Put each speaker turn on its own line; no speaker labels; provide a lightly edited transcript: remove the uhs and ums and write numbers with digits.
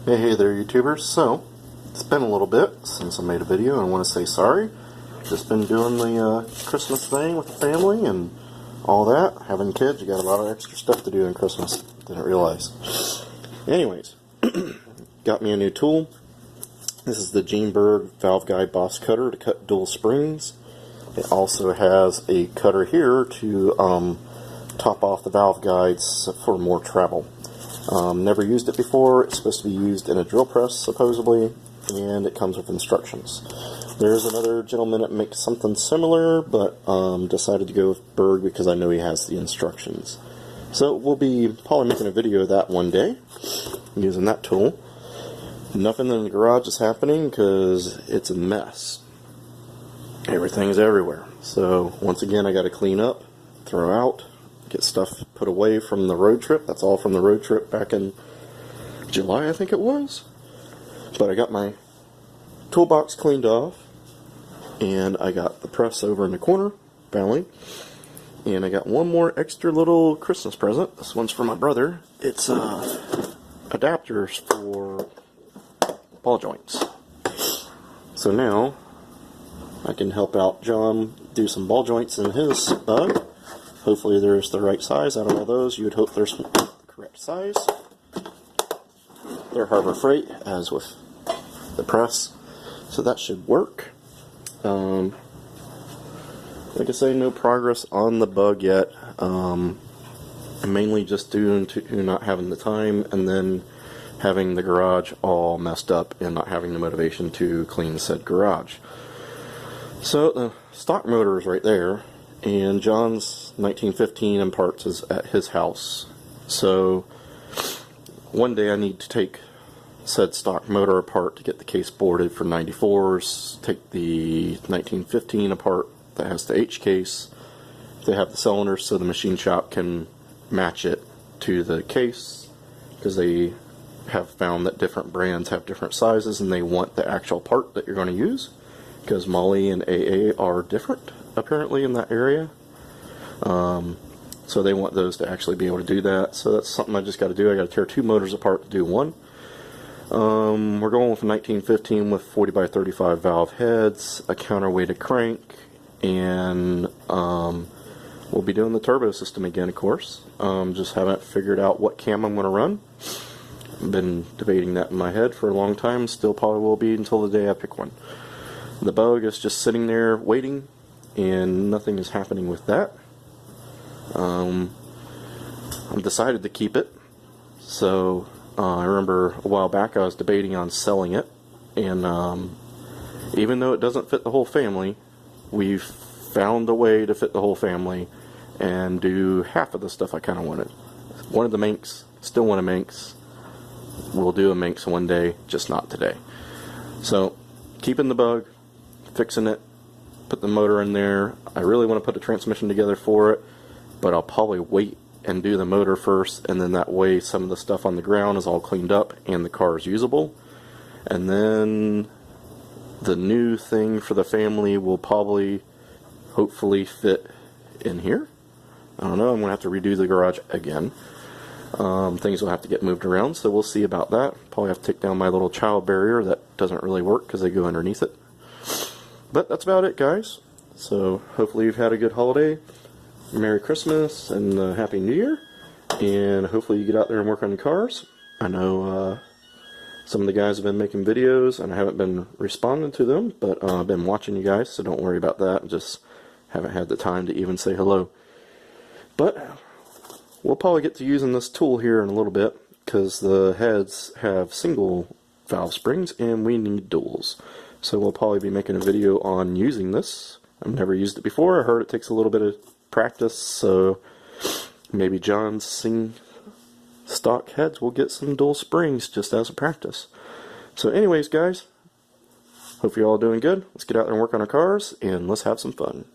Hey there YouTubers. So, it's been a little bit since I made a video and I want to say sorry. Just been doing the Christmas thing with the family and all that. Having kids, you got a lot of extra stuff to do in Christmas. Didn't realize. Anyways, got me a new tool. This is the Gene-Berg Valve Guide Boss Cutter to cut dual springs. It also has a cutter here to top off the valve guides for more travel. Never used it before. It's supposed to be used in a drill press, supposedly, and it comes with instructions. There's another gentleman that makes something similar, but decided to go with Berg because I know he has the instructions. So we'll be probably making a video of that one day, using that tool. Nothing in the garage is happening because it's a mess. Everything's everywhere. So once again, I got to clean up, throw out, get stuff put away from the road trip. That's all from the road trip back in July, I think it was. But I got my toolbox cleaned off, and I got the press over in the corner, finally. And I got one more extra little Christmas present. This one's for my brother. It's adapters for ball joints. So now I can help out John do some ball joints in his bug. Hopefully there's the right size. Out of all those, you would hope there's the correct size. They're Harbor Freight, as with the press, so that should work. Like I say, no progress on the bug yet. Mainly just due to not having the time, and then having the garage all messed up and not having the motivation to clean said garage. So the stock motor is right there, and John's 1915 in parts is at his house. So one day I need to take said stock motor apart to get the case boarded for 94s, take the 1915 apart that has the H case, they have the cylinders so the machine shop can match it to the case, because they have found that different brands have different sizes and they want the actual part that you're going to use, because Molly and AA are different apparently in that area. So they want those to actually be able to do that. So that's something I just got to do. I got to tear two motors apart to do one. We're going with a 1915 with 40 by 35 valve heads, a counterweighted crank, and we'll be doing the turbo system again, of course. Just haven't figured out what cam I'm going to run. I've been debating that in my head for a long time. Still probably will be until the day I pick one. The bug is just sitting there waiting, and nothing is happening with that. I've decided to keep it. So I remember a while back I was debating on selling it, and even though it doesn't fit the whole family, we've found a way to fit the whole family and do half of the stuff I kind of wanted. Wanted the Manx, still want a Manx. We'll do a Manx one day, just not today. So keeping the bug, fixing it, put the motor in there. I really want to put a transmission together for it, but I'll probably wait and do the motor first, and then that way some of the stuff on the ground is all cleaned up and the car is usable. And then the new thing for the family will probably, hopefully, fit in here. I don't know, I'm going to have to redo the garage again. Things will have to get moved around, so we'll see about that. Probably have to take down my little child barrier that doesn't really work because they go underneath it. But that's about it, guys. So hopefully you've had a good holiday, Merry Christmas, and Happy New Year. And hopefully you get out there and work on your cars. I know some of the guys have been making videos, and I haven't been responding to them, but I've been watching you guys, so don't worry about that. Just haven't had the time to even say hello. But we'll probably get to using this tool here in a little bit, because the heads have single valve springs and we need duals. So we'll probably be making a video on using this. I've never used it before. I heard it takes a little bit of practice, so maybe John's stock heads will get some dual springs just as a practice. So anyways, guys, hope you're all doing good. Let's get out there and work on our cars, and let's have some fun.